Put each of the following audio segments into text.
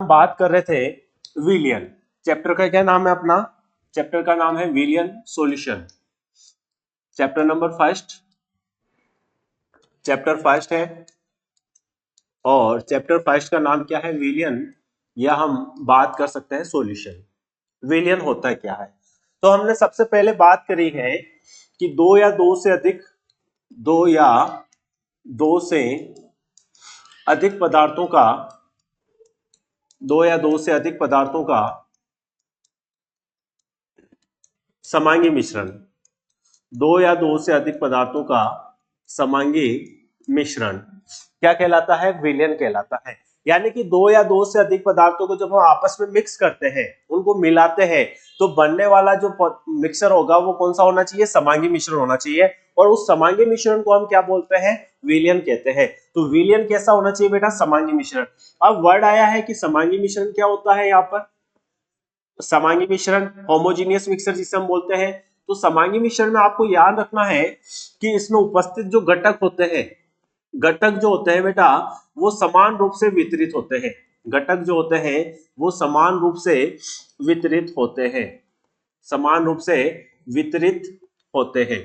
बात कर रहे थे विलियन। चैप्टर का क्या नाम है अपना? चैप्टर का नाम है विलियन solution. Chapter number first, chapter first है और चैप्टर फर्स्ट का नाम क्या है? विलियन, या हम बात कर सकते हैं सॉल्यूशन। विलियन होता है क्या है? तो हमने सबसे पहले बात करी है कि दो या दो से अधिक पदार्थों का, दो या दो से अधिक पदार्थों का समांगी मिश्रण, दो या दो से अधिक पदार्थों का समांगी मिश्रण क्या कहलाता है? विलियन कहलाता है। यानी कि दो या दो से अधिक पदार्थों को जब हम आपस में मिक्स करते हैं, उनको मिलाते हैं, तो बनने वाला जो मिक्सर होगा वो कौन सा होना चाहिए? समांगी मिश्रण होना चाहिए। और उस समांगी मिश्रण को हम क्या बोलते हैं? विलियन कहते हैं। तो विलियन कैसा होना चाहिए बेटा? समांगी मिश्रण। अब वर्ड आया है कि समांगी मिश्रण क्या होता है? यहाँ पर समांगी मिश्रण, होमोजीनियस मिक्सर जिसे हम बोलते हैं। तो समांगी मिश्रण में आपको याद रखना है कि इसमें उपस्थित जो घटक होते हैं, घटक जो होते हैं बेटा वो समान रूप से वितरित होते हैं। घटक जो होते हैं वो समान रूप से वितरित होते हैं, समान रूप से वितरित होते हैं।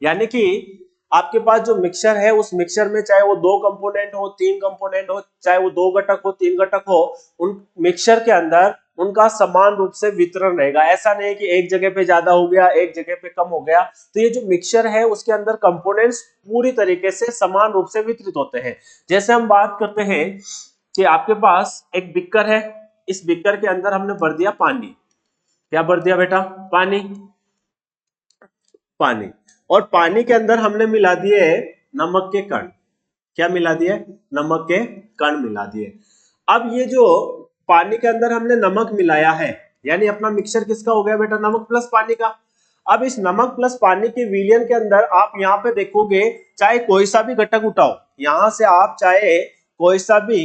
यानी कि आपके पास जो मिक्सचर है उस मिक्सचर में चाहे वो दो कंपोनेंट हो, तीन कंपोनेंट हो, चाहे वो दो घटक हो, तीन घटक हो, उन मिक्सचर के अंदर उनका समान रूप से वितरण रहेगा। ऐसा नहीं है कि एक जगह पे ज्यादा हो गया, एक जगह पे कम हो गया। तो ये जो मिक्सचर है उसके अंदर कंपोनेंट्स पूरी तरीके से समान रूप से वितरित होते हैं। जैसे हम बात करते हैं कि आपके पास एक बिक्कर है, इस बिक्कर के अंदर हमने भर दिया पानी। क्या भर दिया बेटा? पानी। पानी, और पानी के अंदर हमने मिला दिए नमक के कण। क्या मिला दिए? नमक के कण मिला दिए। अब ये जो पानी के अंदर हमने नमक मिलाया है, यानी अपना मिक्सचर किसका हो गया बेटा? नमक प्लस पानी का। अब इस नमक प्लस पानी के विलियन के अंदर आप यहाँ पे देखोगे, चाहे कोई सा भी घटक उठाओ, यहां से आप चाहे कोई सा भी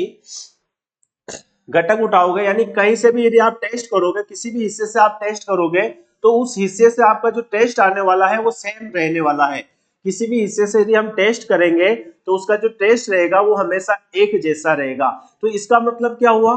घटक उठाओगे, यानी कहीं से भी यदि आप टेस्ट करोगे, किसी भी हिस्से से आप टेस्ट करोगे, तो उस हिस्से से आपका जो टेस्ट आने वाला है वो सेम रहने वाला है। किसी भी हिस्से से यदि हम टेस्ट करेंगे तो उसका जो टेस्ट रहेगा वो हमेशा एक जैसा रहेगा। तो इसका मतलब क्या हुआ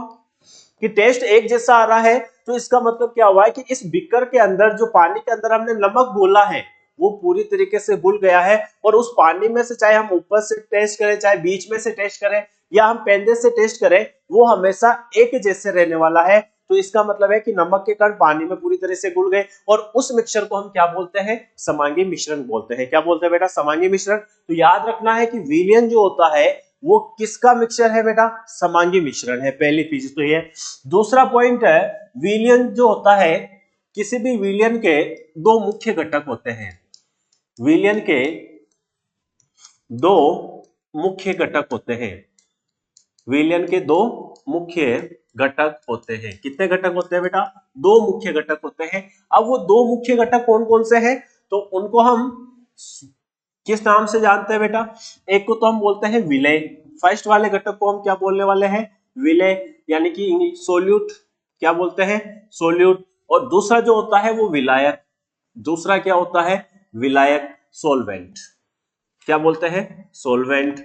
कि टेस्ट एक जैसा आ रहा है। तो इसका मतलब क्या हुआ है कि इस बीकर के अंदर जो पानी के अंदर हमने नमक घोला है वो पूरी तरीके से घुल गया है, और उस पानी में से चाहे हम ऊपर से टेस्ट करें, चाहे बीच में से टेस्ट करें, या हम पेंदे से टेस्ट करें, वो हमेशा एक जैसे रहने वाला है। तो इसका मतलब है कि नमक के कण पानी में पूरी तरह से घुल गए, और उस मिक्सचर को हम क्या बोलते हैं? समांगी मिश्रण बोलते हैं। क्या बोलते हैं बेटा? समांगी मिश्रण। तो याद रखना है कि विलियन जो होता है वो किसका मिक्सचर है बेटा? समांगी मिश्रण है। पहली चीज तो ये। दूसरा पॉइंट है, विलियन जो होता है, किसी भी विलियन के दो मुख्य घटक होते हैं। विलियन के दो मुख्य घटक होते हैं। विलियन के दो मुख्य घटक होते हैं। कितने घटक होते हैं बेटा? दो मुख्य घटक होते हैं। अब वो दो मुख्य घटक कौन कौन से हैं? तो उनको हम किस नाम से जानते हैं बेटा? एक को तो हम बोलते हैं विलय। फर्स्ट वाले घटक को हम क्या बोलने वाले हैं? विलय, यानी कि सोल्यूट। क्या बोलते हैं? सोल्यूट। और दूसरा जो होता है वो विलायक। दूसरा क्या होता है? विलायक, सोलवेंट। क्या बोलते हैं? सोलवेंट।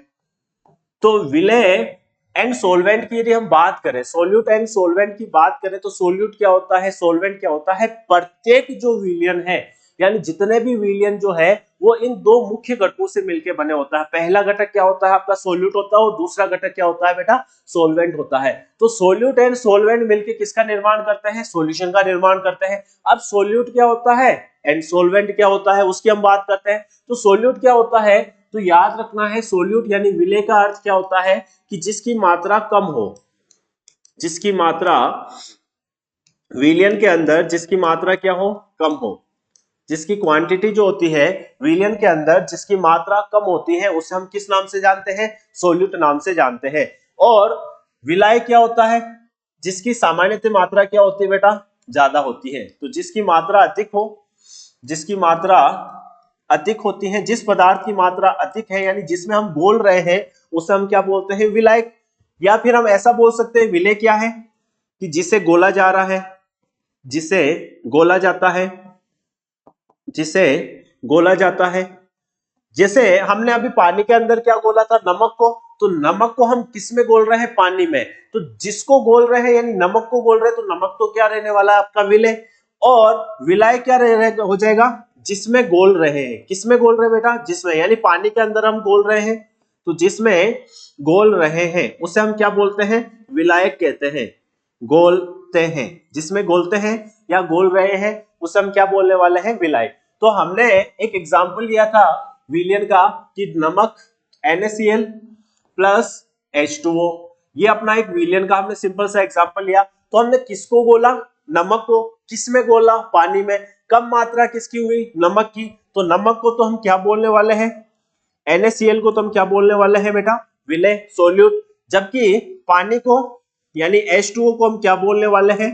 तो विलय एंड सोलवेंट की यदि हम बात करें, सोल्यूट एंड सोलवेंट की बात करें, तो सोल्यूट क्या होता है, सोलवेंट क्या होता है? प्रत्येक जो विलियन है, यानी जितने भी विलियन जो है वो इन दो मुख्य घटकों से मिलकर बने होता है। पहला घटक क्या होता है आपका? सोल्यूट होता है, और दूसरा घटक क्या होता है बेटा? सोलवेंट होता है। तो सोल्यूट एंड सोलवेंट मिलकर किसका निर्माण करते हैं? सॉल्यूशन का निर्माण करते हैं। अब सोल्यूट क्या होता है एंड सोलवेंट क्या होता है उसकी हम बात करते हैं। तो सोल्यूट क्या होता है? तो याद रखना है, सोल्यूट यानी विलय का अर्थ क्या होता है कि जिसकी मात्रा कम हो, जिसकी मात्रा विलियन के अंदर, जिसकी मात्रा क्या हो? कम हो। जिसकी क्वांटिटी जो होती है विलियन के अंदर, जिसकी मात्रा कम होती है, उसे हम किस नाम से जानते हैं? सोल्यूट नाम से जानते हैं। और विलाय क्या होता है? जिसकी सामान्यतः मात्रा क्या होती है बेटा? ज्यादा होती है। तो जिसकी मात्रा अधिक हो, जिसकी मात्रा अधिक होती है, जिस पदार्थ की मात्रा अधिक है, यानी जिसमें हम बोल रहे हैं, उसे हम क्या बोलते हैं? विलायक। या फिर हम ऐसा बोल सकते हैं, विलय क्या है कि जिसे गोला जा रहा है, जिसे गोला जाता है, जिसे गोला जाता है। जैसे हमने अभी पानी के अंदर क्या गोला था? नमक को। तो नमक को हम किस में घोल रहे हैं? पानी में। तो जिसको घोल रहे हैं यानी नमक को घोल रहे हैं, तो नमक तो क्या रहने वाला है आपका? विलय। और विलाय क्या हो जाएगा? जिसमें घोल रहे हैं। किसमें घोल रहे हैं बेटा? जिसमें, यानी पानी के अंदर हम घोल रहे हैं, तो जिसमें घोल रहे हैं उसे हम क्या बोलते हैं? विलायक कहते हैं, घोलते हैं। जिसमें घोलते हैं या घोल रहे हैं उसे हम क्या बोलने वाले हैं? विलायक। तो हमने एक एग्जांपल लिया था विलयन का कि नमक NaCl प्लस H2O, ये अपना एक विलयन का हमने सिंपल सा एग्जांपल लिया। तो हमने किसको घोला? नमक को। किस में घोला? पानी में। कम मात्रा किसकी हुई? नमक की। तो नमक को तो हम क्या बोलने वाले हैं? NaCl को तो हम क्या बोलने वाले हैं बेटा? विलय, सोल्यूट। जबकि पानी को यानी H2O को हम क्या बोलने वाले हैं?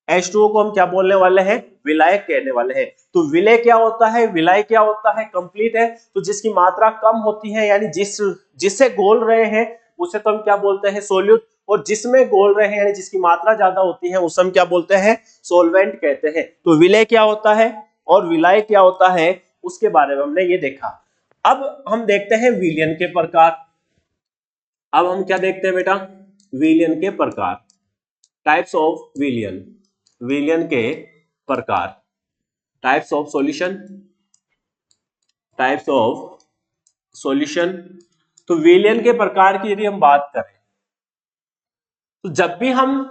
H2O को हम क्या बोलने वाले हैं? विलायक कहने वाले हैं। तो विलय क्या होता है? विलाय क्या होता है? कंप्लीट है। तो जिसकी मात्रा कम होती है यानी जिससे घोल रहे हैं उसे तो हम क्या बोलते हैं? सोल्यूट। और जिसमें घोल रहे हैं यानी जिसकी मात्रा ज्यादा होती है उसे हम क्या बोलते हैं? सोलवेंट कहते हैं। तो विलय क्या होता है और विलाय क्या होता है उसके बारे में हमने ये देखा। अब हम देखते हैं विलयन के प्रकार। अब हम क्या देखते हैं बेटा? विलयन के प्रकार, टाइप्स ऑफ विलयन। विलयन के प्रकार, types of solution, types of solution. तो विलयन के प्रकार की यदि हम बात करें तो जब भी हम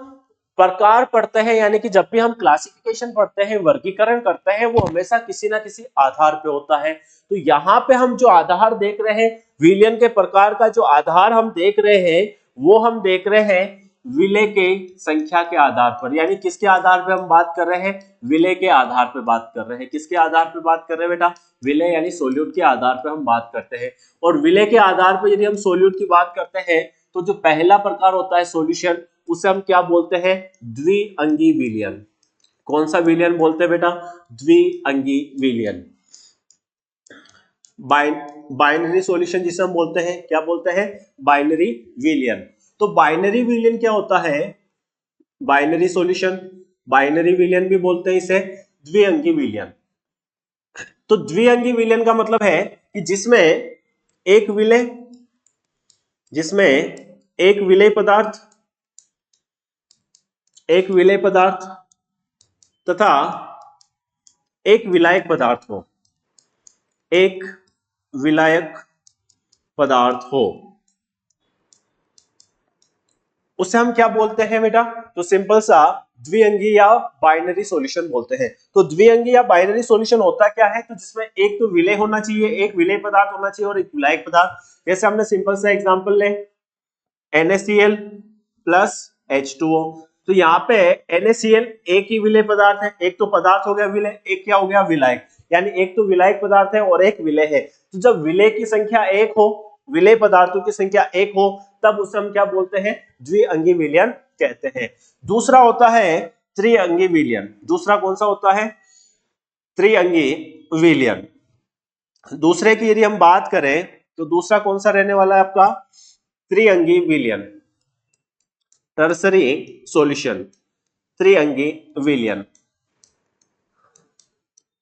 प्रकार पढ़ते हैं यानी कि जब भी हम क्लासिफिकेशन पढ़ते हैं, वर्गीकरण करते हैं, वो हमेशा किसी ना किसी आधार पे होता है। तो यहाँ पे हम जो आधार देख रहे हैं, विलयन के प्रकार का जो आधार हम देख रहे हैं वो हम देख रहे हैं विलय के संख्या के आधार पर। यानी किसके आधार पे हम बात कर रहे हैं? विलय के आधार पे बात कर रहे हैं। किसके आधार पे बात कर रहे हैं बेटा? विलय यानी सोल्यूट के आधार पे हम बात करते हैं। और विलय के आधार पर यदि हम सोल्यूट की बात करते हैं तो जो पहला प्रकार होता है सॉल्यूशन, उसे हम क्या बोलते हैं? द्विअंगी विलयन। कौन सा विलयन बोलते हैं बेटा? द्विअंगी विलयन। बाइनरी सॉल्यूशन जिसे हम बोलते हैं, क्या बोलते हैं? बाइनरी विलयन। तो बाइनरी विलयन क्या होता है? बाइनरी सॉल्यूशन, बाइनरी विलयन भी बोलते हैं इसे, द्विअंगी विलयन। तो द्विअंगी विलयन का मतलब है कि जिसमें एक विलय, जिसमें एक विलय पदार्थ, एक विलय पदार्थ तथा एक विलायक पदार्थ हो, एक विलायक पदार्थ हो, उसे हम क्या बोलते हैं बेटा? तो सिंपल सा द्विअंगी या बाइनरी सॉल्यूशन बोलते हैं। तो द्विअंगी या बाइनरी सॉल्यूशन होता क्या है? तो जिसमें एक तो विलय होना चाहिए, एक विलय पदार्थ होना चाहिए और एक विलायक पदार्थ। जैसे हमने सिंपल सा एग्जांपल ले, NaCl प्लस H2O। तो यहाँ पे NaCl एक ही विलय पदार्थ है, एक तो पदार्थ हो गया विलय, एक क्या हो गया? विलायक। यानी एक तो विलायक पदार्थ है और एक विलय है। तो जब विलय की संख्या एक हो, विलय पदार्थों की संख्या एक हो, तब उसे हम क्या बोलते हैं? द्विअंगी विलयन कहते हैं। दूसरा होता है त्रिअंगी विलयन। दूसरा कौन सा होता है? त्रिअंगी विलयन। दूसरे की यदि हम बात करें तो दूसरा कौन सा रहने वाला है आपका? त्रिअंगी विलयन, टर्सरी सॉल्यूशन। त्रिअंगी विलयन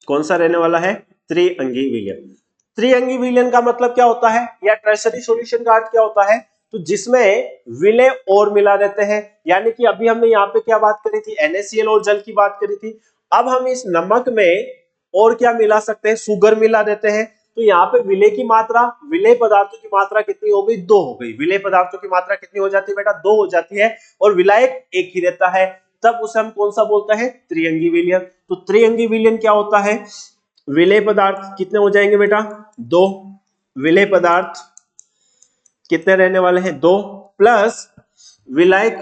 कौन सा रहने वाला है? त्रिअंगी विलयन। त्रिअंगी विलयन का मतलब क्या होता है या टर्सरी सॉल्यूशन का अर्थ क्या होता है? तो जिसमें विलय और मिला रहते हैं। यानी कि अभी हमने यहाँ पे क्या बात करी थी? NaCl और जल की बात करी थी। अब हम इस नमक में और क्या मिला सकते हैं? शुगर मिला देते हैं। तो यहाँ पे विलय की मात्रा, विलय पदार्थों की मात्रा कितनी हो गई? 2 हो गई। विलय पदार्थों की मात्रा कितनी हो जाती है बेटा? 2 हो जाती है। और विलायक एक ही रहता है। तब उसे हम कौन सा बोलते हैं? त्रिअंगी विलयन। तो त्रिअंगी विलयन क्या होता है? विलय पदार्थ कितने हो जाएंगे बेटा? 2। विलय पदार्थ कितने रहने वाले हैं? 2 प्लस विलायक,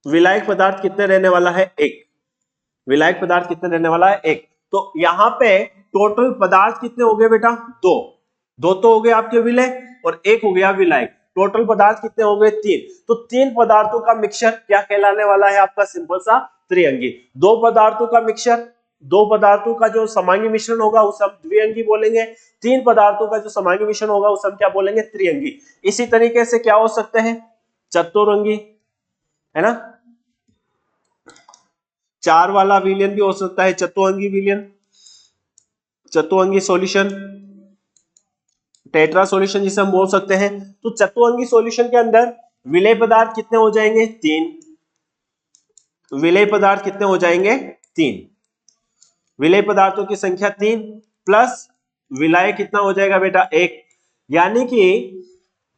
विलायक पदार्थ कितने रहने वाला है? 1। विलायक पदार्थ कितने रहने वाला है? 1। तो यहां पे टोटल पदार्थ कितने हो गए बेटा? 2। 2 तो हो गए आपके विलय और 1 हो गया विलायक। टोटल पदार्थ कितने हो गए? 3। तो 3 पदार्थों का मिक्सचर क्या कहलाने वाला है आपका? सिंपल सा त्रिअंगी। 2 पदार्थों का मिक्सचर, 2 पदार्थों का जो समांगी मिश्रण होगा उसे हम द्विअंगी बोलेंगे। 3 पदार्थों का जो समांगी मिश्रण होगा उसे हम क्या बोलेंगे? त्रिअंगी। इसी तरीके से क्या हो सकते हैं? चतुरंगी, है ना? 4 वाला विलयन भी हो सकता है चतुअंगी विलयन, चतुअंगी सॉल्यूशन। टेट्रा सॉल्यूशन जिसे हम बोल सकते हैं। तो चतुअंगी सॉल्यूशन के अंदर विलेय पदार्थ कितने हो जाएंगे? 3। विलेय पदार्थ कितने हो जाएंगे? 3। विलेय पदार्थों की संख्या 3 प्लस विलाय कितना हो जाएगा बेटा? 1। यानी कि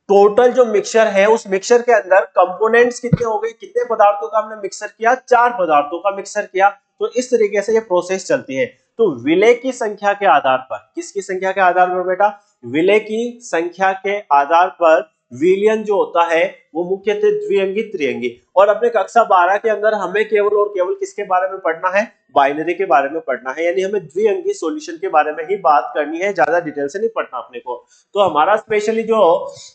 टोटल जो मिक्सचर है उस मिक्सचर के अंदर कंपोनेंट्स कितने हो गए? कितने पदार्थों का हमने मिक्सचर किया? 4 पदार्थों का मिक्सचर किया। तो इस तरीके से ये प्रोसेस चलती है। तो विलेय की संख्या के आधार पर, किसकी संख्या के आधार पर बेटा? विलेय की संख्या के आधार पर विलयन जो होता है वो मुख्यतः द्विअंगी त्रिअंगी। और अपने कक्षा 12 के अंदर हमें केवल और केवल किसके बारे में पढ़ना है? बाइनरी के बारे में पढ़ना है। यानी हमें द्विअंगी सॉल्यूशन के बारे में ही बात करनी है, ज्यादा डिटेल से नहीं पढ़ना अपने को। तो हमारा स्पेशली जो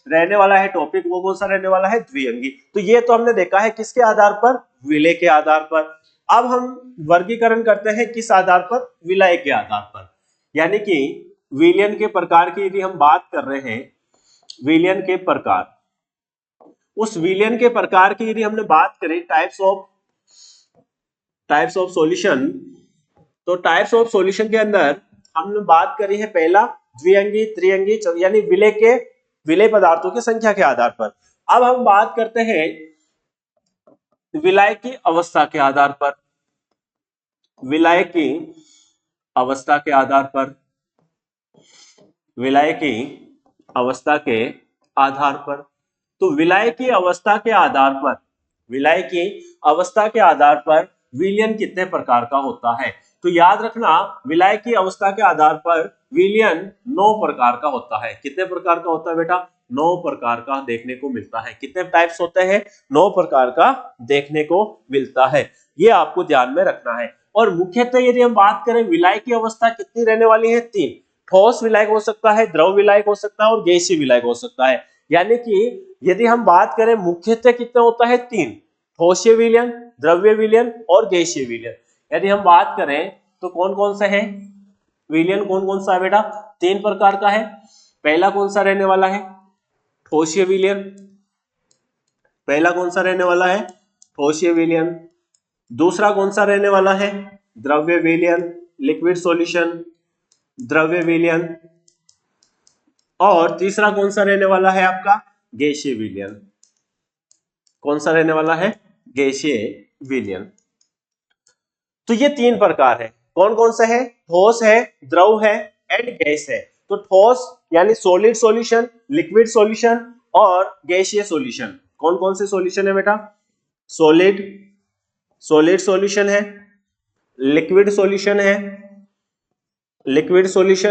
रहने वाला है टॉपिक वो कौन सा रहने वाला है? द्विअंगी। तो ये तो हमने देखा है किसके आधार पर? विलेय के आधार पर। अब हम वर्गीकरण करते हैं किस आधार पर? विलाय के आधार पर। यानी कि विलयन के प्रकार की यदि हम बात कर रहे हैं, विलयन के प्रकार, उस विलयन के प्रकार की यदि हमने बात करें टाइप्स ऑफ सॉल्यूशन, तो टाइप्स ऑफ सॉल्यूशन के अंदर हमने बात करी है पहला द्विअंगी त्रिअंगी, यानी विलेय पदार्थों की संख्या के आधार पर। अब हम बात करते हैं विलाय की अवस्था के आधार पर। विलाय की अवस्था के आधार पर, विलाय की अवस्था के आधार पर। तो विलाय की अवस्था के आधार पर, विलाय की अवस्था के आधार पर विलयन कितने प्रकार का होता है? तो याद रखना विलाय की अवस्था के आधार पर विलयन 9 प्रकार का होता है। कितने प्रकार का होता है बेटा? 9 प्रकार का देखने को मिलता है। कितने टाइप्स होते हैं? 9 प्रकार का देखने को मिलता है। ये आपको ध्यान में रखना है। और मुख्यतः यदि हम बात करें विलाय की अवस्था कितनी रहने वाली है? 3। ठोस विलायक हो सकता है, द्रव विलायक हो सकता है और गैसीय विलायक हो सकता है। यानी कि यदि हम बात करें मुख्यतः कितना होता है? 3। ठोसीय विलयन, द्रव्य विलयन और गैसीय विलयन। यदि हम बात करें तो कौन कौन सा है विलयन? कौन कौन सा है बेटा? 3 प्रकार का है। पहला कौन सा रहने वाला है? ठोसीय विलयन। पहला कौन सा रहने वाला है? ठोसीय विलयन। दूसरा कौन सा रहने वाला है? द्रव्य विलयन, लिक्विड सॉल्यूशन, द्रव्य विलयन। और तीसरा कौन सा रहने वाला है आपका? गैसीय विलयन। कौन सा रहने वाला है? गैसीय विलयन। तो ये 3 प्रकार है। कौन कौन सा है? ठोस है, द्रव है एंड गैस है। तो ठोस यानी सॉलिड सॉल्यूशन, लिक्विड सॉल्यूशन और गैसीय सॉल्यूशन। कौन कौन से सॉल्यूशन है बेटा? सॉलिड सॉल्यूशन है, लिक्विड सॉल्यूशन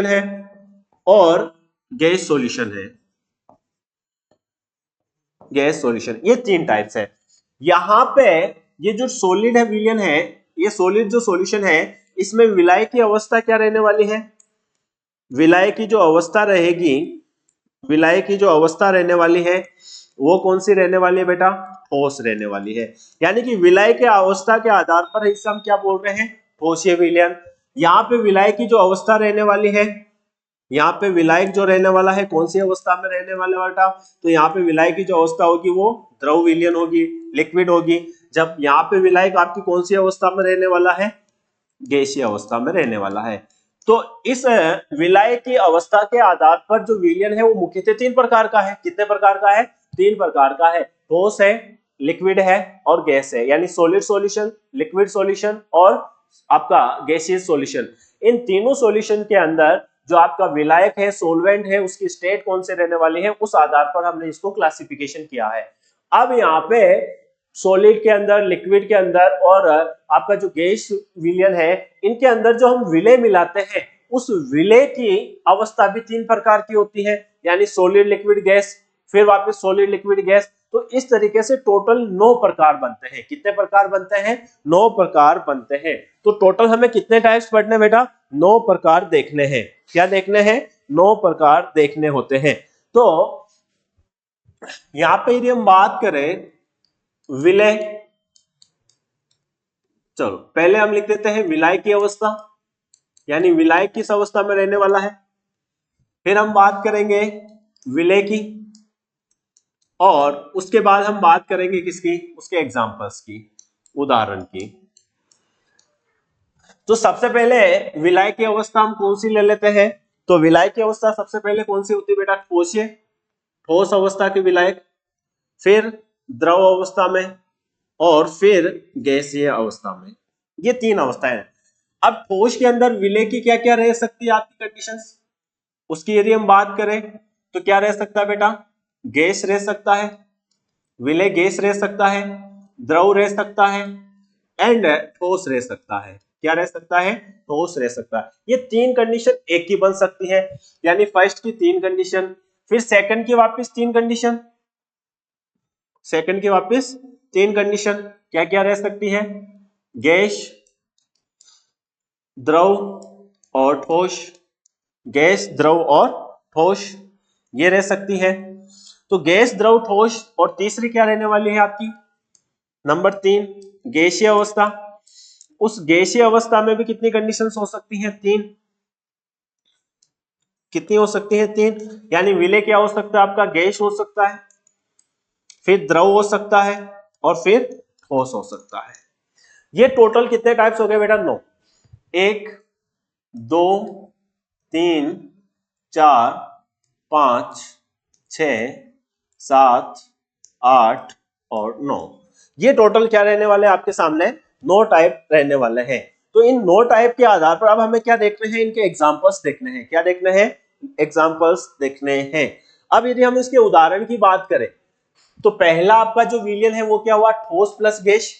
है और गैस सॉल्यूशन है। गैस सॉल्यूशन, ये 3 टाइप्स है। यहां पे ये जो सॉलिड है विलयन है, ये सॉलिड जो सॉल्यूशन है, इसमें विलाय की अवस्था क्या रहने वाली है? विलाय की जो अवस्था रहेगी, विलाय की जो अवस्था रहने वाली है वो कौन सी रहने वाली है बेटा? ठोस रहने वाली है। यानी कि विलाय के अवस्था के आधार पर इसे हम क्या बोल रहे हैं? ठोसीय विलयन। यहाँ पे विलाय की जो अवस्था रहने वाली है, यहाँ पे विलायक जो रहने वाला है कौन सी अवस्था में रहने वाला बेटा? तो यहाँ पे विलायक की जो अवस्था होगी वो द्रव विलयन होगी, लिक्विड होगी। जब यहाँ पे विलायक आपकी कौन सी अवस्था में रहने वाला है? गैसीय अवस्था में रहने वाला है। तो इस विलाय की अवस्था के आधार पर जो विलयन है वो मुख्यतः 3 प्रकार का है। कितने प्रकार का है? 3 प्रकार का है। ठोस है, लिक्विड है और गैस है। यानी सॉलिड सॉल्यूशन, लिक्विड सॉल्यूशन और आपका गैसीय सॉल्यूशन। इन तीनों सॉल्यूशन के अंदर जो आपका विलायक है, सोलवेंट है, उसकी स्टेट कौन से रहने वाली है, उस आधार पर हमने इसको क्लासिफिकेशन किया है। अब यहाँ पे सॉलिड के अंदर, लिक्विड के अंदर और आपका जो गैस विलयन है, इनके अंदर जो हम विलय मिलाते हैं उस विलय की अवस्था भी 3 प्रकार की होती है। यानी सॉलिड, लिक्विड, गैस, फिर वापस सॉलिड, लिक्विड, गैस। तो इस तरीके से टोटल 9 प्रकार बनते हैं। कितने प्रकार बनते हैं? 9 प्रकार बनते हैं। तो टोटल हमें कितने टाइप्स पढ़ने बेटा? 9 प्रकार देखने हैं। क्या देखने हैं? 9 प्रकार देखने होते हैं। तो यहां पे यदि हम बात करें विलय, चलो पहले हम लिख देते हैं विलाय की अवस्था, यानी विलाय किस अवस्था में रहने वाला है। फिर हम बात करेंगे विलय की और उसके बाद हम बात करेंगे किसकी? उसके एग्जांपल्स की, उदाहरण की। तो सबसे पहले विलाय की अवस्था हम कौन सी ले लेते हैं? तो विलायक की अवस्था सबसे पहले कौन सी होती है बेटा? ठोसीय, ठोस अवस्था की विलायक, फिर द्रव अवस्था में, और फिर गैसीय अवस्था में। ये तीन अवस्थाएं हैं। अब ठोस के अंदर विलय की क्या क्या रह सकती है आपकी कंडीशंस, उसकी यदि हम बात करें तो क्या रह सकता है बेटा? गैस रह सकता है, विलय गैस रह सकता है, द्रव रह सकता है, एंड ठोस रह सकता है। क्या रह सकता है? ठोस रह सकता है। ये तीन कंडीशन एक ही बन सकती है, यानी फर्स्ट की तीन कंडीशन, फिर सेकंड की वापस तीन कंडीशन, सेकंड की वापस तीन कंडीशन क्या क्या रह सकती है? गैस, द्रव और ठोस, गैस, द्रव और ठोस, ये रह सकती है। तो गैस, द्रव, ठोस, और तीसरी क्या रहने वाली है आपकी? नंबर 3 गैसीय अवस्था। उस गैसीय अवस्था में भी कितनी कंडीशंस हो सकती हैं? 3। कितनी हो सकती है? 3। यानी विलय क्या हो सकता है आपका? गैस हो सकता है, फिर द्रव हो सकता है, और फिर ठोस हो सकता है। ये टोटल कितने टाइप्स हो गए बेटा? 9। 1 2 3 4 5 6 7 8 और 9। ये टोटल क्या रहने वाले आपके सामने? 9 टाइप रहने वाले हैं। तो इन 9 टाइप के आधार पर अब हमें क्या देखने हैं? इनके एग्जांपल्स देखने हैं। क्या देखने हैं? एग्जांपल्स देखने हैं। अब यदि हम इसके उदाहरण की बात करें तो पहला आपका जो विलयन है वो क्या हुआ? ठोस प्लस गैस,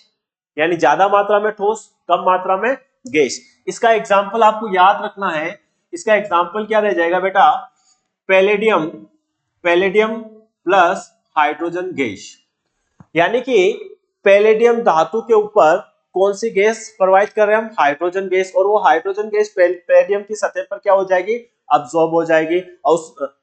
यानी ज्यादा मात्रा में ठोस, कम मात्रा में गैस। इसका एग्जाम्पल आपको याद रखना है। इसका एग्जाम्पल क्या रह जाएगा बेटा? Palladium, palladium plus hydrogen gas. यानी कि पैलेडियम धातु के ऊपर कौन सी गैस प्रोवाइड कर रहे हैं हम? Hydrogen gas. और वो हाइड्रोजन गैस पैलेडियम की सतह पर क्या हो जाएगी? अब्सॉर्ब हो जाएगी। और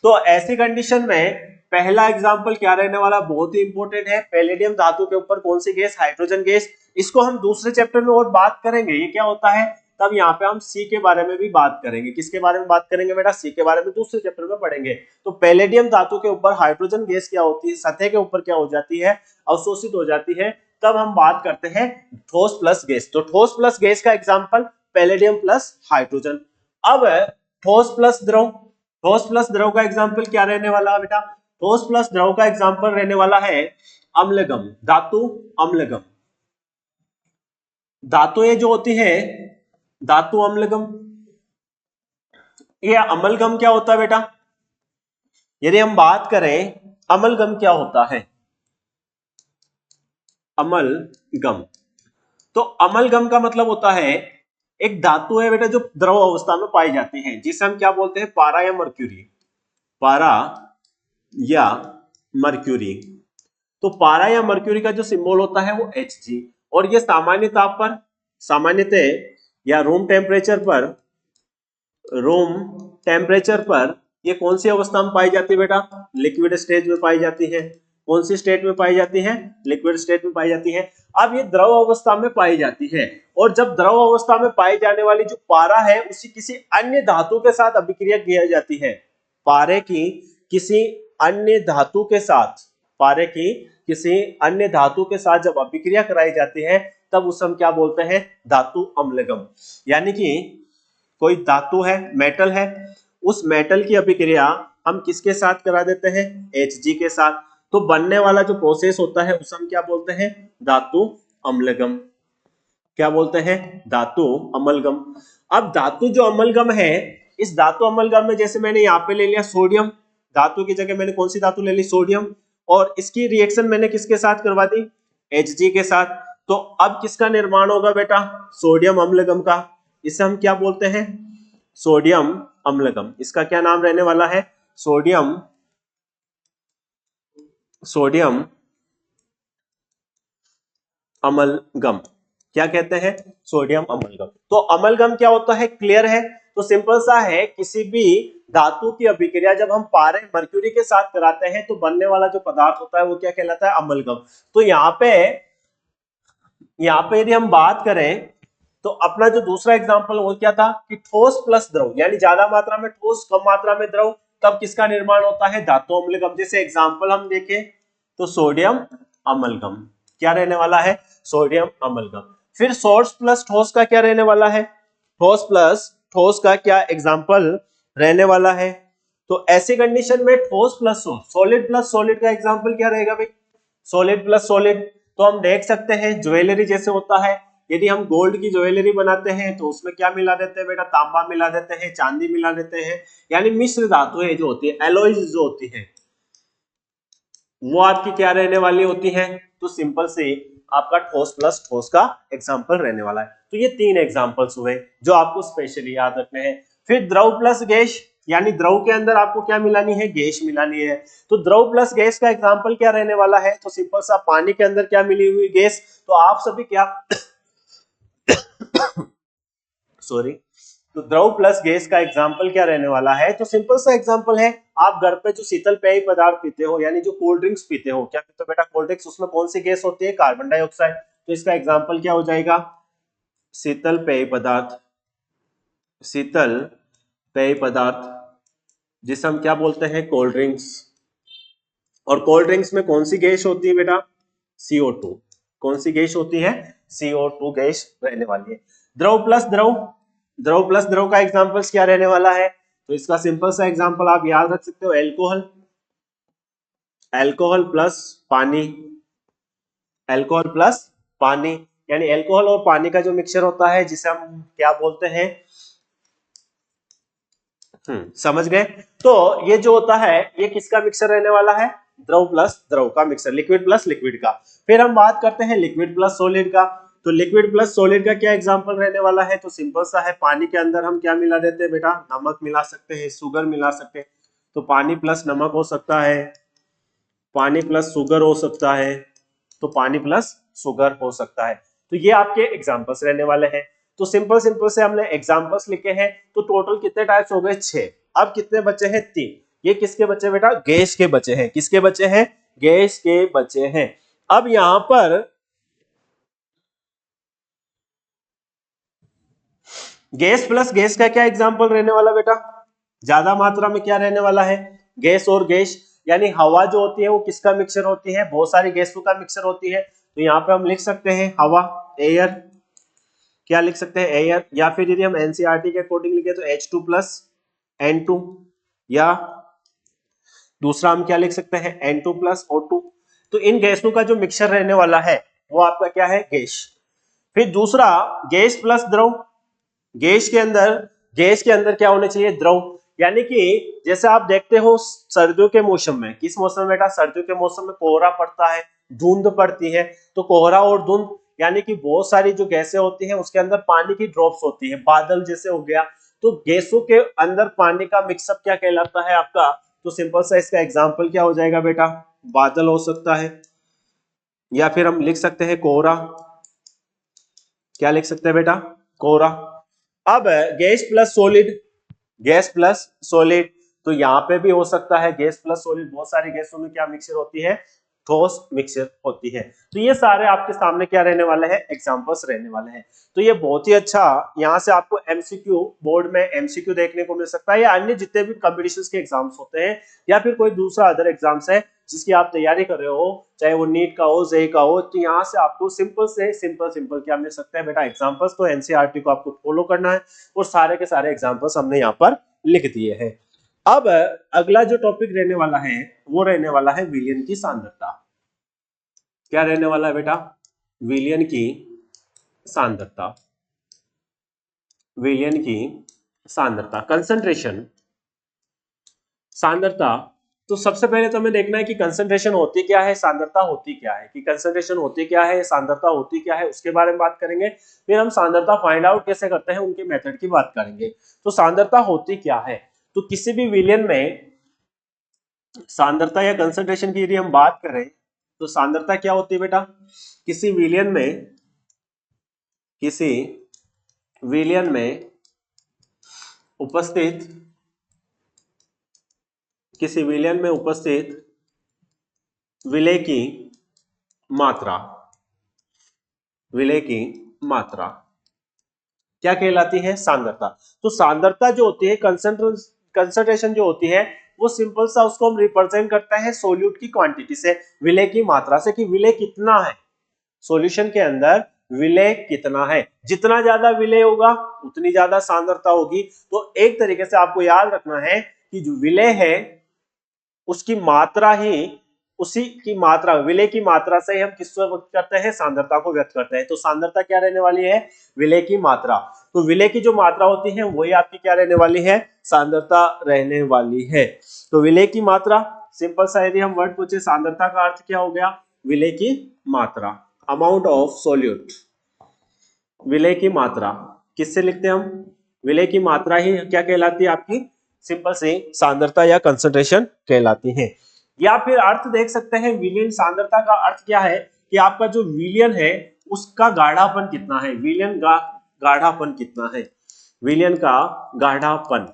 तो ऐसी कंडीशन में पहला एग्जांपल क्या रहने वाला? बहुत ही इंपॉर्टेंट है। पैलेडियम धातु के ऊपर कौन सी गैस? Hydrogen gas. इसको हम दूसरे चैप्टर में और बात करेंगे ये क्या होता है, तब यहाँ पे हम सी के बारे में भी बात करेंगे। किसके बारे में बात करेंगे बेटा? सी के बारे में दूसरे चैप्टर में पढ़ेंगे। तो पैलेडियम धातु के ऊपर हाइड्रोजन गैस क्या होती है? सतह के ऊपर क्या हो जाती है? अवशोषित हो जाती है। तब हम बात करते हैं ठोस प्लस गैस। तो ठोस प्लस गैस का एग्जाम्पल पैलेडियम प्लस हाइड्रोजन। अब ठोस प्लस द्रव, ठोस प्लस द्रव का एग्जाम्पल क्या रहने वाला है बेटा? ठोस प्लस द्रव का एग्जाम्पल रहने वाला है अम्लगम, धातु अम्लगम। धातुएं जो होती है धातु अम्लगम। ये अमलगम क्या होता है बेटा? यदि हम बात करें अमलगम क्या होता है? अमलगम, तो अमलगम का मतलब होता है एक धातु है बेटा जो द्रव अवस्था में पाई जाती है, जिसे हम क्या बोलते हैं? पारा या मर्क्यूरी, पारा या मर्क्यूरी। तो पारा या मर्क्यूरी का जो सिंबल होता है वो Hg, और ये सामान्य ताप पर, सामान्यतः या रूम टेम्परेचर पर, रूम टेम्परेचर पर ये कौन सी अवस्था में पाई जाती है बेटा? लिक्विड स्टेज में पाई जाती है। कौन सी स्टेट में पाई जाती है? लिक्विड स्टेट में पाई जाती है। अब ये द्रव अवस्था में पाई जाती है, और जब द्रव अवस्था में पाई जाने वाली जो पारा है उसी किसी अन्य धातु के साथ अभिक्रिया की जाती है। पारे की किसी अन्य धातु के साथ, पारे की किसी अन्य धातु के साथ जब अभिक्रिया कराई जाती है तब उसे हम क्या बोलते हैं? धातु अम्लगम। यानी कि कोई धातु है, मेटल है, उस मेटल की अभिक्रिया हम किसके साथ करा देते हैं? Hg के साथ। तो बनने वाला जो प्रोसेस होता है उसे हम क्या बोलते हैं? धातु अम्लगम। क्या बोलते हैं? धातु अम्लगम। अब धातु जो अम्लगम है, इस धातु अम्लगम में जैसे मैंने यहाँ पे ले लिया सोडियम, धातु की जगह मैंने कौन सी धातु ले ली? सोडियम, और इसकी रिएक्शन मैंने किसके साथ करवा दी? Hg के साथ। तो अब किसका निर्माण होगा बेटा? सोडियम अम्लगम का। इसे हम क्या बोलते हैं? सोडियम अम्लगम। इसका क्या नाम रहने वाला है? Sodium, sodium amalgam. क्या कहते हैं? Sodium amalgam. तो अमलगम क्या होता है? क्लियर है? तो सिंपल सा है, किसी भी धातु की अभिक्रिया जब हम पारे मर्क्यूरी के साथ कराते हैं तो बनने वाला जो पदार्थ होता है वो क्या कहलाता है? अमलगम। तो यहाँ पे यदि हम बात करें तो अपना जो दूसरा एग्जांपल वो क्या था कि ठोस प्लस द्रव, यानी ज्यादा मात्रा में ठोस कम मात्रा में द्रव, तब किसका निर्माण होता है? धातु अम्लगम। जैसे एग्जांपल हम देखें तो सोडियम अम्लगम क्या रहने वाला है? सोडियम अम्लगम। फिर सोर्स प्लस ठोस का क्या रहने वाला है? ठोस प्लस ठोस का क्या एग्जांपल रहने वाला है। तो ऐसी कंडीशन में ठोस प्लस सॉलिड का एग्जांपल क्या रहेगा भाई? Solid plus solid. तो हम देख सकते हैं ज्वेलरी जैसे होता है, यदि हम गोल्ड की ज्वेलरी बनाते हैं तो उसमें क्या मिला देते हैं बेटा? तांबा मिला देते हैं, चांदी मिला देते हैं, यानी मिश्र धातुएं जो होती है, एलॉयज जो होती है, वो आपकी क्या रहने वाली होती है? तो सिंपल से आपका ठोस प्लस ठोस का एग्जांपल रहने वाला है। तो ये 3 एग्जांपल्स हुए जो आपको स्पेशली याद रखने हैं। फिर द्रव प्लस गैस, यानी द्रव के अंदर आपको क्या मिलानी है? गैस मिलानी है। तो द्रव प्लस गैस का एग्जांपल क्या रहने वाला है? तो सिंपल सा पानी के अंदर क्या मिली हुई? गैस। तो आप सभी क्या सॉरी, तो द्रव प्लस गैस का एग्जांपल क्या रहने वाला है? तो सिंपल सा एग्जांपल है, आप घर पे जो शीतल पेय पदार्थ पीते हो, यानी जो कोल्ड ड्रिंक्स पीते हो, क्या पीते हो बेटा? Cold drinks. उसमें कौन सी गैस होती है? Carbon dioxide. तो इसका एग्जांपल क्या हो जाएगा? शीतल पेय पदार्थ, शीतल पेय पदार्थ जिसे हम क्या बोलते हैं? Cold drinks. और कोल्ड ड्रिंक्स में कौन सी गैस होती है बेटा? CO2। कौन सी गैस होती है? CO2 गैस रहने वाली है। द्रव प्लस द्रव, द्रव प्लस द्रव का एग्जांपल्स क्या रहने वाला है? तो इसका सिंपल सा एग्जांपल आप याद रख सकते हो, एल्कोहल, एल्कोहल प्लस पानी, एल्कोहल प्लस पानी, यानी एल्कोहल और पानी का जो मिक्सचर होता है जिसे हम क्या बोलते हैं? समझ गए? तो ये जो होता है ये किसका मिक्सचर रहने वाला है? द्रव प्लस द्रव का मिक्सचर, लिक्विड प्लस लिक्विड का। फिर हम बात करते हैं लिक्विड प्लस सॉलिड का। तो लिक्विड प्लस सॉलिड का क्या एग्जांपल रहने वाला है? तो सिंपल सा है, पानी के अंदर हम क्या मिला देते हैं बेटा? नमक मिला सकते हैं, शुगर मिला सकते हैं। तो पानी प्लस नमक हो सकता है, पानी प्लस शुगर हो सकता है, तो पानी प्लस शुगर हो सकता है। तो ये आपके एग्जांपल्स रहने वाले हैं। तो सिंपल सिंपल से हमने एग्जांपल्स लिखे हैं। तो टोटल कितने टाइप्स हो गए? 6। अब कितने बचे हैं? 3। ये किसके बचे बेटा? गैस के बचे हैं। किसके बचे हैं? गैस के बचे हैं। अब यहां पर गैस प्लस गैस का क्या एग्जांपल रहने वाला बेटा? ज्यादा मात्रा में क्या रहने वाला है? गैस और गैस, यानी हवा जो होती है वो किसका मिक्सचर होती है? बहुत सारी गैसों का मिक्सचर होती है। तो यहाँ पे हम लिख सकते हैं हवा, एयर। क्या लिख सकते हैं? एयर। या फिर यदि हम एनसीईआरटी के अकॉर्डिंग लिखे तो H2 प्लस N2, या दूसरा हम क्या लिख सकते हैं? N2 plus O2। तो इन गैसों का जो मिक्सचर रहने वाला है वो आपका क्या है? गैस। फिर दूसरा गैस प्लस द्रव। गैस के अंदर, गैस के अंदर क्या होना चाहिए? द्रव। यानी कि जैसे आप देखते हो सर्दियों के मौसम में, किस मौसम में बेटा? सर्दियों के मौसम में कोहरा पड़ता है, धुंध पड़ती है। तो कोहरा और धुंध, यानी कि बहुत सारी जो गैसें होती हैं उसके अंदर पानी की ड्रॉप्स होती है, बादल जैसे हो गया। तो गैसों के अंदर पानी का मिक्सअप क्या कहलाता है आपका? तो सिंपल सा इसका एग्जाम्पल क्या हो जाएगा बेटा? बादल हो सकता है, या फिर हम लिख सकते हैं कोहरा। क्या लिख सकते हैं बेटा? कोहरा। अब gas plus solid, gas plus solid, तो यहां पे भी हो सकता है गैस प्लस सॉलिड। बहुत सारी गैसों में क्या मिक्सचर होती है? ठोस मिक्सचर होती है। तो ये सारे आपके सामने क्या रहने वाले हैं? एग्जांपल्स रहने वाले हैं। तो ये बहुत ही अच्छा, यहां से आपको एमसीक्यू, बोर्ड में एमसीक्यू देखने को मिल सकता है, या अन्य जितने भी कॉम्पिटिशन्स के एग्जाम्स होते हैं, या फिर कोई दूसरा अदर एग्जाम्स है जिसकी आप तैयारी कर रहे हो, चाहे वो नीट का हो, जेई का हो, तो यहाँ से आपको सिंपल से सिंपल क्या मिल सकता है बेटा? एग्जाम्पल्स। तो एनसीईआरटी को आपको फॉलो करना है और सारे के सारे एग्जाम्पल्स हमने यहाँ पर लिख दिए हैं। अब अगला जो टॉपिक रहने वाला है वो रहने वाला है विलयन की सांद्रता। क्या रहने वाला है बेटा? विलयन की सांद्रता, विलयन की सांद्रता, कंसंट्रेशन, सांद्रता। तो सबसे पहले तो हमें देखना है कि कंसंट्रेशन होती क्या है, सांद्रता होती क्या है, कि कंसंट्रेशन होती क्या है, सांद्रता होती क्या है, उसके बारे में बात करेंगे। फिर हम सांद्रता फाइंड आउट कैसे करते हैं उनके मेथड की बात करेंगे। तो सांद्रता होती क्या है? तो किसी भी विलयन में सांद्रता या कंसंट्रेशन की यदि हम बात करें तो सांद्रता क्या होती है बेटा? किसी विलयन में, किसी विलयन में उपस्थित, किसी विलयन में उपस्थित विलेय की मात्रा, विलेय की मात्रा क्या कहलाती है? सांद्रता। तो सांद्रता जो होती है, कंसंट्रेशन जो होती है, वो सिंपल सा उसको हम रिप्रेजेंट करते हैं सोल्यूट की क्वांटिटी से, विलेय की मात्रा से, कि विलेय कितना है सॉल्यूशन के अंदर, विलय कितना है। जितना ज्यादा विलय होगा उतनी ज्यादा सांद्रता होगी। तो एक तरीके से आपको याद रखना है कि जो विलय है उसकी मात्रा ही, उसी की मात्रा, विलय की मात्रा से हम किसको व्यक्त करते हैं, सांद्रता को व्यक्त करते हैं। तो सांद्रता क्या रहने वाली है, विलय की मात्रा। तो विलय की जो मात्रा होती है वही आपकी क्या रहने वाली है, सांद्रता रहने वाली है। तो विलय की मात्रा, सिंपल सा यदि हम वर्ड पूछे सांद्रता का अर्थ क्या हो गया, विलय की मात्रा, अमाउंट ऑफ सोल्यूट। विलय की मात्रा किससे लिखते हैं हम, विलय की मात्रा ही क्या कहलाती है आपकी, सिंपल से सांद्रता या कंसंट्रेशन कहलाती है। या फिर अर्थ देख सकते हैं विलयन सांद्रता का अर्थ क्या है कि आपका जो विलयन है उसका गाढ़ापन कितना है, विलयन का गाढ़ापन कितना है, विलयन का गाढ़ापन।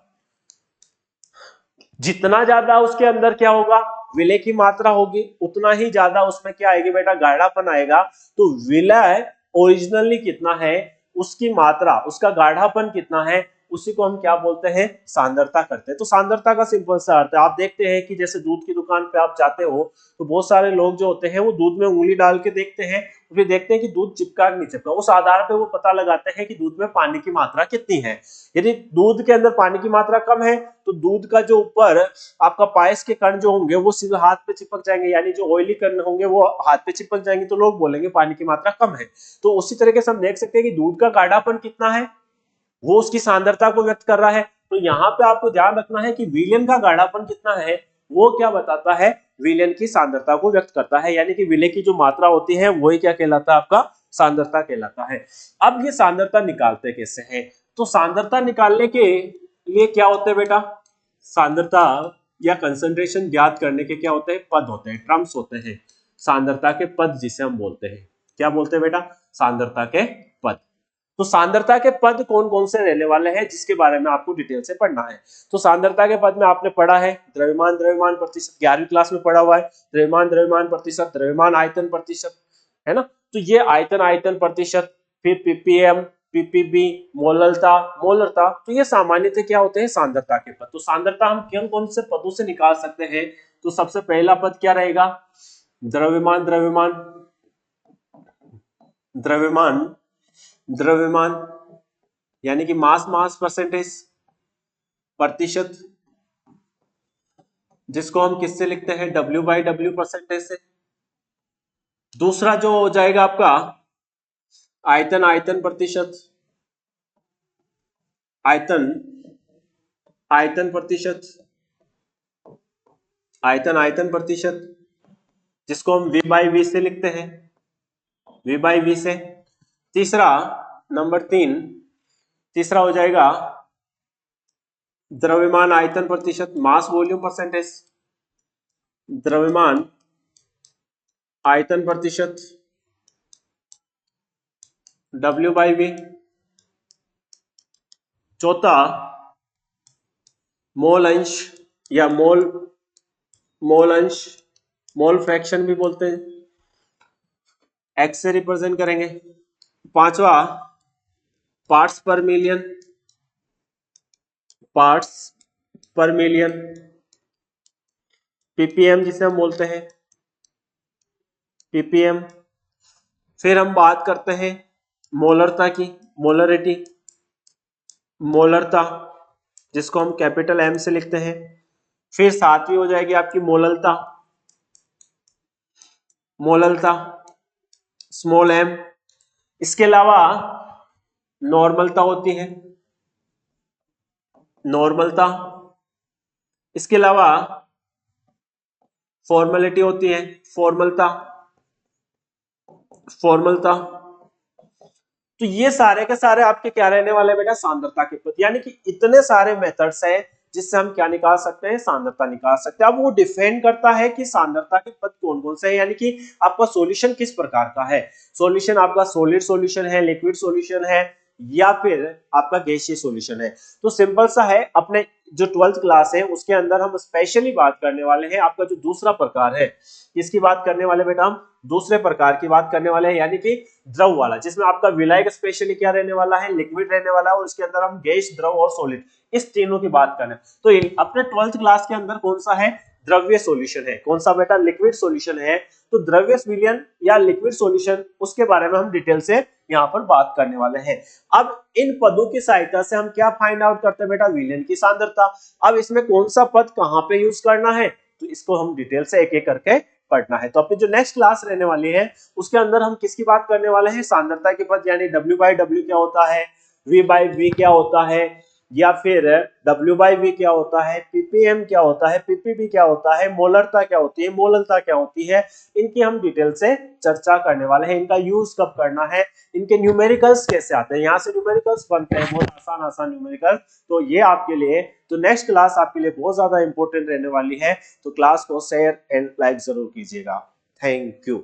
जितना ज्यादा उसके अंदर क्या होगा, विलय की मात्रा होगी, उतना ही ज्यादा उसमें क्या आएगी बेटा, गाढ़ापन आएगा। तो विलय ओरिजिनली कितना है, उसकी मात्रा, उसका गाढ़ापन कितना है, उसी को हम क्या बोलते हैं, सांद्रता करते हैं। तो सांद्रता का सिंपल सा अर्थ है, आप देखते हैं कि जैसे दूध की दुकान पे आप जाते हो तो बहुत सारे लोग जो होते हैं वो दूध में उंगली डाल के देखते हैं, फिर देखते हैं कि दूध चिपका नहीं चिपका, उस आधार पे वो पता लगाते हैं कि दूध में पानी की मात्रा कितनी है। यदि दूध के अंदर पानी की मात्रा कम है तो दूध का जो ऊपर आपका पायस के कण जो होंगे वो सीधे हाथ पे चिपक जाएंगे, यानी जो ऑयली कण होंगे वो हाथ पे चिपक जाएंगे, तो लोग बोलेंगे पानी की मात्रा कम है। तो उसी तरीके से हम देख सकते हैं कि दूध का गाढ़ापन कितना है, वो उसकी सांद्रता को व्यक्त कर रहा है। तो यहाँ पे आपको ध्यान रखना है कि विलयन का गाढ़ापन कितना है, वो क्या बताता है, विलयन की सांद्रता को व्यक्त करता है। यानी कि विलय की जो मात्रा होती है वही क्या कहलाता है, आपका सांद्रता कहलाता है। अब ये सांद्रता निकालते कैसे हैं, तो सांद्रता निकालने के लिए क्या होते हैं बेटा, सांद्रता या कंसंट्रेशन ज्ञात करने के क्या होते हैं, पद होते हैं, टर्म्स होते हैं, सांद्रता के पद जिसे हम बोलते हैं। क्या बोलते हैं बेटा, सांद्रता के पद। तो सांद्रता के पद कौन कौन से रहने वाले हैं जिसके बारे में आपको डिटेल से पढ़ना है। तो सांद्रता के पद में आपने पढ़ा है द्रव्यमान द्रव्यमान प्रतिशत, 11वीं क्लास में पढ़ा हुआ है, द्रव्यमान द्रव्यमान प्रतिशत, द्रव्यमान आयतन प्रतिशत, है ना। तो ये आयतन आयतन प्रतिशत, फिर पीपीएम, पीपीबी, मोलरता मोलरता, तो ये सामान्यतः क्या होते हैं, सांद्रता के पद। तो सांद्रता हम कौन कौन से पदों से निकाल सकते हैं, तो सबसे पहला पद क्या रहेगा, द्रव्यमान द्रव्यमान द्रव्यमान द्रव्यमान, यानी कि मास मास परसेंटेज, प्रतिशत, जिसको हम किससे लिखते हैं, W/W परसेंटेज से। दूसरा जो हो जाएगा आपका आयतन आयतन प्रतिशत, आयतन आयतन प्रतिशत, आयतन आयतन प्रतिशत, जिसको हम V/V से लिखते हैं, V/V से। तीसरा नंबर 3, तीसरा हो जाएगा द्रव्यमान आयतन प्रतिशत, मास वॉल्यूम परसेंटेज, द्रव्यमान आयतन प्रतिशत, W/V। चौथा मोल अंश या मोल अंश, मोल फ्रैक्शन भी बोलते हैं, एक्स से रिप्रेजेंट करेंगे। पांचवा पार्ट्स पर मिलियन, पार्ट्स पर मिलियन, पीपीएम जिसे हम बोलते हैं, पीपीएम। फिर हम बात करते हैं मोलरता की, मोलरिटी, मोलरता, जिसको हम कैपिटल एम से लिखते हैं। फिर सातवीं हो जाएगी आपकी मोललता, मोललता स्मॉल एम। इसके अलावा नॉर्मलता होती है, नॉर्मलता। इसके अलावा फॉर्मेलिटी होती है, फॉर्मलता, फॉर्मलता। तो ये सारे के सारे आपके क्या रहने वाले बेटा, सांद्रता के पद। यानी कि इतने सारे मेथड्स हैं जिससे हम क्या निकाल सकते हैं, सांद्रता निकाल सकते हैं। अब वो डिपेंड करता है कि सांद्रता के पद कौन कौन से हैं, यानी कि आपका सॉल्यूशन किस प्रकार का है। सॉल्यूशन आपका सॉलिड सॉल्यूशन है, लिक्विड सॉल्यूशन है, या फिर आपका गैसीय सॉल्यूशन है। तो सिंपल सा है, अपने जो 12th क्लास है उसके अंदर हम स्पेशली बात करने वाले हैं आपका जो दूसरा प्रकार है, किसकी बात करने वाले बेटा, हम दूसरे प्रकार की बात करने वाले हैं, यानी कि द्रव वाला, जिसमें आपका विलायक स्पेशली क्या रहने वाला है, लिक्विड रहने वाला है, और उसके अंदर हम गैस, द्रव और सॉलिड, इस तीनों की बात करें। तो अपने 12th क्लास के अंदर कौन सा है, द्रव्य सॉल्यूशन है। कौन सा बेटा? लिक्विड सॉल्यूशन है। तो द्रव्य विलयन या लिक्विड सॉल्यूशन, उसके बारे में हम डिटेल से यहाँ पर बात करने वाले हैं। अब इन पदों की सहायता से हम क्या फाइंड आउट करते हैं बेटा? विलयन की सांद्रता। अब इसमें कौन सा पद कहाँ पे यूज करना है, तो इसको हम डिटेल से एक एक करके पढ़ना है। तो अपनी जो नेक्स्ट क्लास रहने वाली है उसके अंदर हम किसकी बात करने वाले हैं? सांद्रता के पद, यानी W/W क्या होता है, V/V क्या होता है, या फिर W/V क्या होता है, ppm क्या होता है, ppb क्या होता है, मोलरता क्या होती है, मोललता क्या होती है, इनकी हम डिटेल से चर्चा करने वाले हैं। इनका यूज कब करना है, इनके न्यूमेरिकल्स कैसे आते हैं, यहाँ से न्यूमेरिकल्स बनते हैं, बहुत आसान आसान न्यूमेरिकल। तो ये आपके लिए, तो नेक्स्ट क्लास आपके लिए बहुत ज्यादा इंपॉर्टेंट रहने वाली है। तो क्लास को शेयर एंड लाइक जरूर कीजिएगा। Thank you.